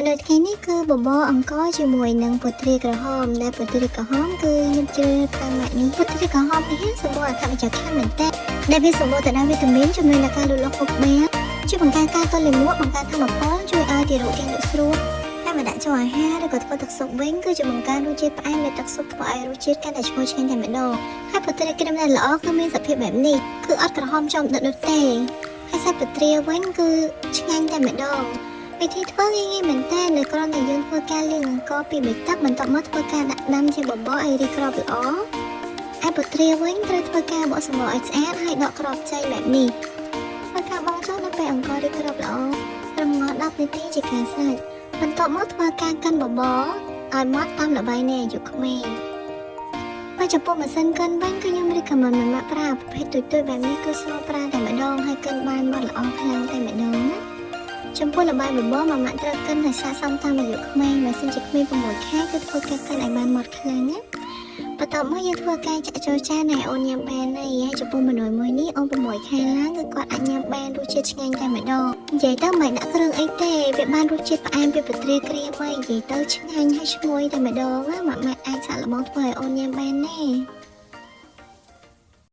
មនុស្សថ្ងៃនេះគឺបបរអង្ករជាមួយនឹងពទ្រាក្រហមដែលពទ្រាក្រហមគឺខ្ញុំជ្រើសខាងម៉ាក់នេះពទ្រាក្រហមនេះសម្បូរអត្ថប្រយោជន៍ខ្លាំងមែនទែនដែលវាសម្បូរទៅដោយវីតាមីនជំនួយដល់ការលូតលាស់ខួរក្បាលជួយបង្កើនការទល់លាមកបង្កើនថាមពលជួយឲ្យទារកគេងលក់ស្រួលហើយមកដាក់ចូលអាហារឬក៏ធ្វើទឹកស៊ុបវិញគឺជាបង្កើនរសជាតិផ្អែមនៃទឹកស៊ុបធ្វើឲ្យរសជាតិកាន់តែឈ្ងុយឆ្ងាញ់តែម្ដងហើយពទ្រាគ្រីមដែលល្អគឺមានសភាពបែបនេះគឺអត់ក្រហមចំដិតនោះទេហើយសាច់ពទ្រាវិញគឺឆ្ងាញ់តែម្ដងវិធីធ្វើងាយៗមែនតើនៅគ្រាន់តែយើងធ្វើការលាងអង្ករពី3ទឹកបន្ទាប់មកធ្វើការដាក់ដាំជាបបរឲ្យរីកគ្រាប់ល្អឯពទ្រាវិញត្រូវធ្វើការបកសម្បកឲ្យស្អាតហើយដកគ្រាប់ចេញបែបនេះធ្វើការបង់ចូលនៅពេលអង្កររីកគ្រាប់ល្អរំងាស់10នាទីជាការស្រេចបន្ទាប់មកធ្វើការកិនបបរឲ្យម៉ត់តាមល្បែងនៃអាយុក្មេងបើចំពោះម៉ាស៊ីនកិនវិញគឺខ្ញុំរៀបកំណត់មកប្រើប្រភេទទុយៗបែបនេះគឺស្រួលប្រើតែម្ដងហើយកិនបានម៉ត់ល្អខ្លាំងតែម្ដងណាចំពោះល្បែងបបរមួយម៉ាក់ត្រូវកិនឲ្យស័ក្តិសមតាមអាយុក្មេងបើសិនជាក្មេង6ខែគឺធ្វើការកិនឲ្យបានម៉ត់ខ្លាំងណាបន្ទាប់មកយើងធ្វើការចាក់ចូលចានឲ្យអូនញ៉ាំបានហើយចំពោះមនុស្សមួយនេះអូន6ខែឡើងគឺគាត់អាចញ៉ាំបានរសជាតិឆ្ងាញ់តែម្ដងនិយាយទៅមិនដាក់គ្រឿងអីទេវាបានរសជាតិផ្អែមពីពទ្រាគ្រីមហើយនិយាយទៅឆ្ងាញ់ហើយឈ្ងុយតែម្ដងណាម៉ាក់អាចសាកល្បងធ្វើឲ្យអូនញ៉ាំបានទេ